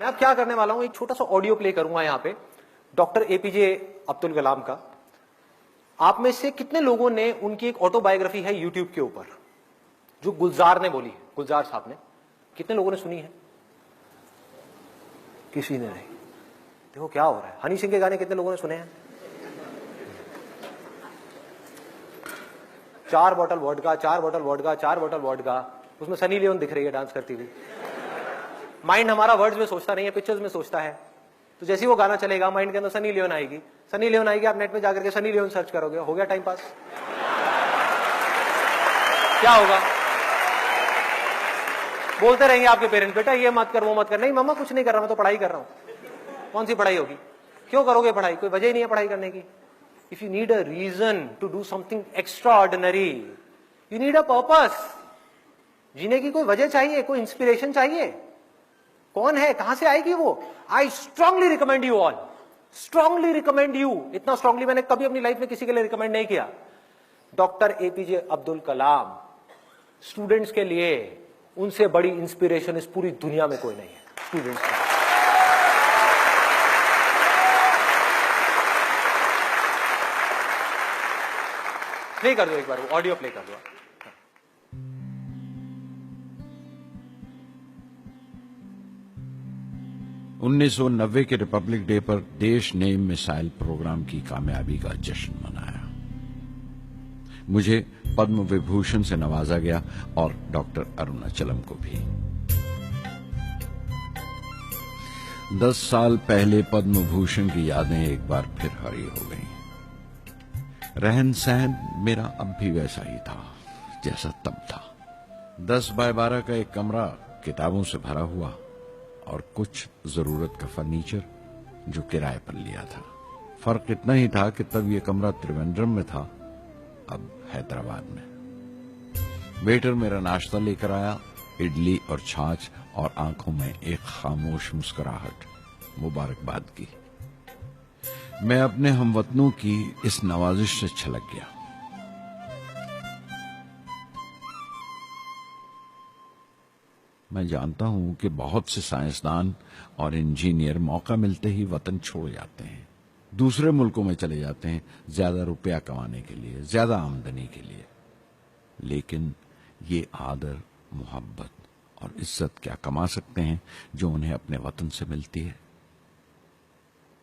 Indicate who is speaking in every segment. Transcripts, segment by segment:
Speaker 1: मैं अब क्या करने वाला हूं, एक छोटा सा ऑडियो प्ले करूंगा यहां पे डॉक्टर एपीजे अब्दुल कलाम का। आप में से कितने लोगों ने, उनकी एक ऑटोबायोग्राफी है यूट्यूब के ऊपर जो गुलजार ने बोली, गुलजार साहब ने, कितने लोगों ने सुनी है? किसी ने नहीं। देखो क्या हो रहा है। हनी सिंह के गाने कितने लोगों ने सुने हैं? 4 bottle vodka, 4 bottle vodka, 4 bottle vodka. उसमें सनी लियोन दिख रही है डांस करती हुई। माइंड हमारा वर्ड्स में सोचता नहीं है, पिक्चर्स में सोचता है। तो जैसे ही वो गाना चलेगा माइंड के अंदर सनी लियोन आएगी। सनी लियोन आएगी, आप नेट पे जाकर के सनी लियोन सर्च करोगे, हो गया टाइम पास। क्या होगा? बोलते रहेंगे आपके पेरेंट्स, बेटा ये मत कर, वो मत कर। नहीं मम्मा कुछ नहीं कर रहा, मैं तो पढ़ाई कर रहा हूं। कौन सी पढ़ाई होगी? क्यों करोगे पढ़ाई? कोई वजह ही नहीं है पढ़ाई करने की। If you need a reason to do something extraordinary, you need a purpose. जीने की कोई वजह चाहिए, कोई इंस्पिरेशन चाहिए। कौन है, कहां से आएगी वो? I strongly recommend you all, strongly recommend you. इतना स्ट्रांगली मैंने कभी अपनी लाइफ में किसी के लिए रिकमेंड नहीं किया। Doctor APJ Abdul Kalam students के लिए, उनसे बड़ी इंस्पिरेशन इस पूरी दुनिया में कोई नहीं है स्टूडेंट्स के लिए। प्ले कर दो एक बार, ऑडियो प्ले कर दो।
Speaker 2: 1990 के रिपब्लिक डे पर देश ने मिसाइल प्रोग्राम की कामयाबी का जश्न मनाया। मुझे पद्म विभूषण से नवाजा गया और डॉक्टर अरुणाचलम को भी। 10 साल पहले पद्म भूषण की यादें एक बार फिर हरी हो गईं। रहन सहन मेरा अब भी वैसा ही था जैसा तब था। 10 बाय 12 का एक कमरा किताबों से भरा हुआ और कुछ जरूरत का फर्नीचर जो किराए पर लिया था। फर्क इतना ही था कि तब यह कमरा त्रिवेंद्रम में था, अब हैदराबाद में। वेटर मेरा नाश्ता लेकर आया, इडली और छाछ, और आंखों में एक खामोश मुस्कुराहट मुबारकबाद की। मैं अपने हमवतनों की इस नवाजिश से छलक गया। मैं जानता हूं कि बहुत से साइंसदान और इंजीनियर मौका मिलते ही वतन छोड़ जाते हैं, दूसरे मुल्कों में चले जाते हैं ज्यादा रुपया कमाने के लिए, ज्यादा आमदनी के लिए। लेकिन ये आदर, मोहब्बत और इज्जत क्या कमा सकते हैं जो उन्हें अपने वतन से मिलती है।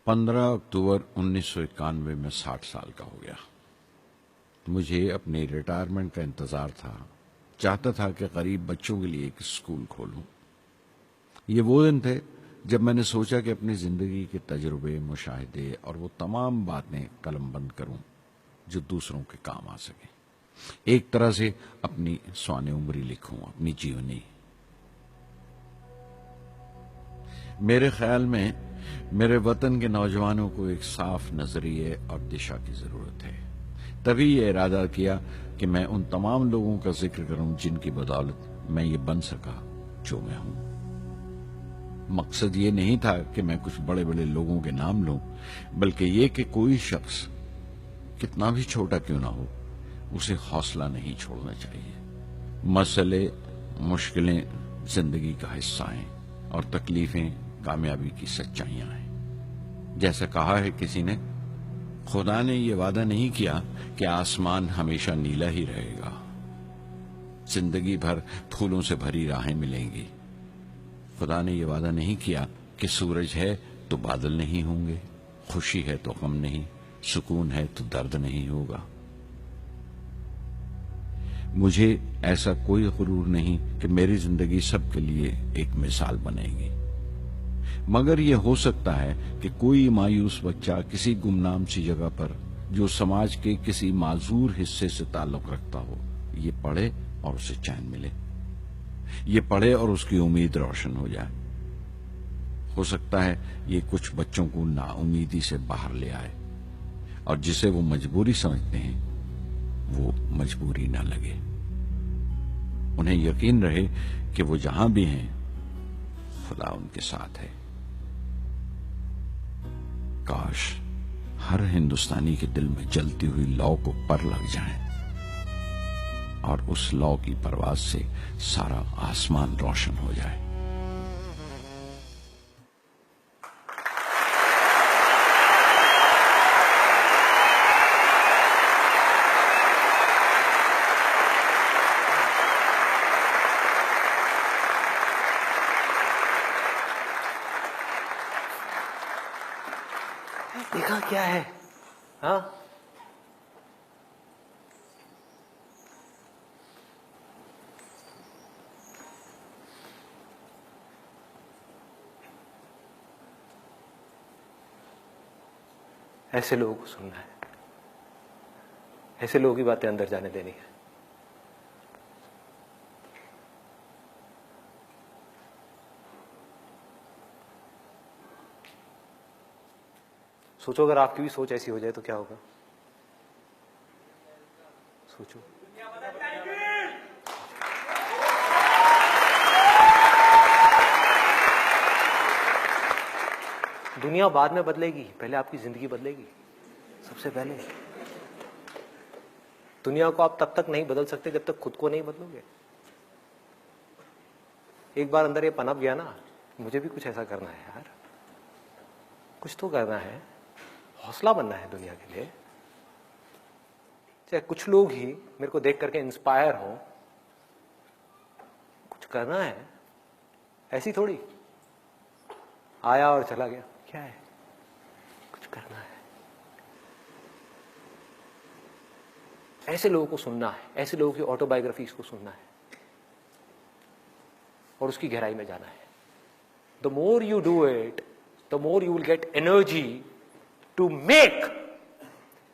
Speaker 2: 15 अक्टूबर 1991 में 60 साल का हो गया। मुझे अपनी रिटायरमेंट का इंतजार था। चाहता था कि गरीब बच्चों के लिए एक स्कूल खोलूं। ये वो दिन थे जब मैंने सोचा कि अपनी जिंदगी के तजुर्बे, मुशाहिदे और वो तमाम बातें कलमबंद करूं जो दूसरों के काम आ सके। एक तरह से अपनी स्वाने उम्री लिखूं, अपनी जीवनी। मेरे ख्याल में मेरे वतन के नौजवानों को एक साफ नजरिए और दिशा की जरूरत है। तभी ये इरादा किया कि मैं उन तमाम लोगों का जिक्र करूं जिनकी बदौलत मैं ये बन सका जो मैं हूं। मकसद ये नहीं था कि मैं कुछ बड़े बड़े लोगों के नाम लूं, बल्कि ये कि कोई शख्स कितना भी छोटा क्यों ना हो, उसे हौसला नहीं छोड़ना चाहिए। मसले, मुश्किलें जिंदगी का हिस्सा हैं और तकलीफें कामयाबी की सच्चाइयां हैं। जैसा कहा है किसी ने, खुदा ने यह वादा नहीं किया कि आसमान हमेशा नीला ही रहेगा, जिंदगी भर फूलों से भरी राहें मिलेंगी। खुदा ने यह वादा नहीं किया कि सूरज है तो बादल नहीं होंगे, खुशी है तो गम नहीं, सुकून है तो दर्द नहीं होगा। मुझे ऐसा कोई गुरूर नहीं कि मेरी जिंदगी सबके लिए एक मिसाल बनेगी, मगर यह हो सकता है कि कोई मायूस बच्चा किसी गुमनाम सी जगह पर, जो समाज के किसी माजूर हिस्से से ताल्लुक रखता हो, ये पढ़े और उसे चैन मिले। ये पढ़े और उसकी उम्मीद रोशन हो जाए। हो सकता है ये कुछ बच्चों को नाउमीदी से बाहर ले आए और जिसे वो मजबूरी समझते हैं वो मजबूरी न लगे। उन्हें यकीन रहे कि वो जहां भी हैं खुदा उनके साथ है। काश हर हिंदुस्तानी के दिल में जलती हुई लौ को पर लग जाए और उस लौ की परवाज से सारा आसमान रोशन हो जाए।
Speaker 1: देखा क्या है? हाँ, ऐसे लोगों को सुनना है, ऐसे लोगों की बातें अंदर जाने देनी है। सोचो अगर आपकी भी सोच ऐसी हो जाए तो क्या होगा? सोचो। दुनिया बाद में बदलेगी, पहले आपकी जिंदगी बदलेगी। सबसे पहले दुनिया को आप तब तक नहीं बदल सकते जब तक खुद को नहीं बदलोगे। एक बार अंदर ये पनप गया ना, मुझे भी कुछ ऐसा करना है यार, कुछ तो करना है, हौसला बनना है दुनिया के लिए। चाहे कुछ लोग ही मेरे को देख करके इंस्पायर हो, कुछ करना है। ऐसी थोड़ी आया और चला गया, क्या है? कुछ करना है। ऐसे लोगों को सुनना है, ऐसे लोगों की ऑटोबायोग्राफीज को सुनना है और उसकी गहराई में जाना है। The more you do it, the more you will get energy to make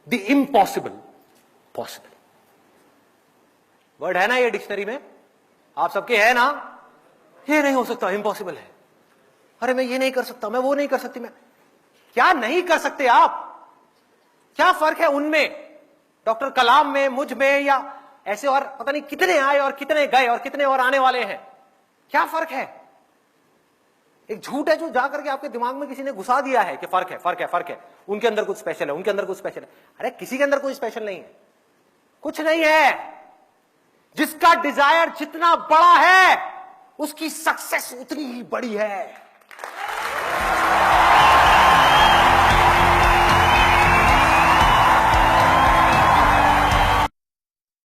Speaker 1: the impossible possible. Word है ना ये डिक्शनरी में, आप सबके है ना? ये नहीं हो सकता, इम्पॉसिबल है। अरे मैं ये नहीं कर सकता, मैं वो नहीं कर सकती। मैं क्या नहीं कर सकते आप? क्या फर्क है उनमें, डॉक्टर कलाम में, मुझ में, या ऐसे और पता नहीं कितने आए और कितने गए और कितने और आने वाले हैं? क्या फर्क है? एक झूठ है जो जाकर के आपके दिमाग में किसी ने घुसा दिया है कि फर्क है, फर्क है, फर्क है, उनके अंदर कुछ स्पेशल है, उनके अंदर कुछ स्पेशल है। अरे किसी के अंदर कोई स्पेशल नहीं है, कुछ नहीं है। जिसका डिजायर जितना बड़ा है उसकी सक्सेस उतनी ही बड़ी है।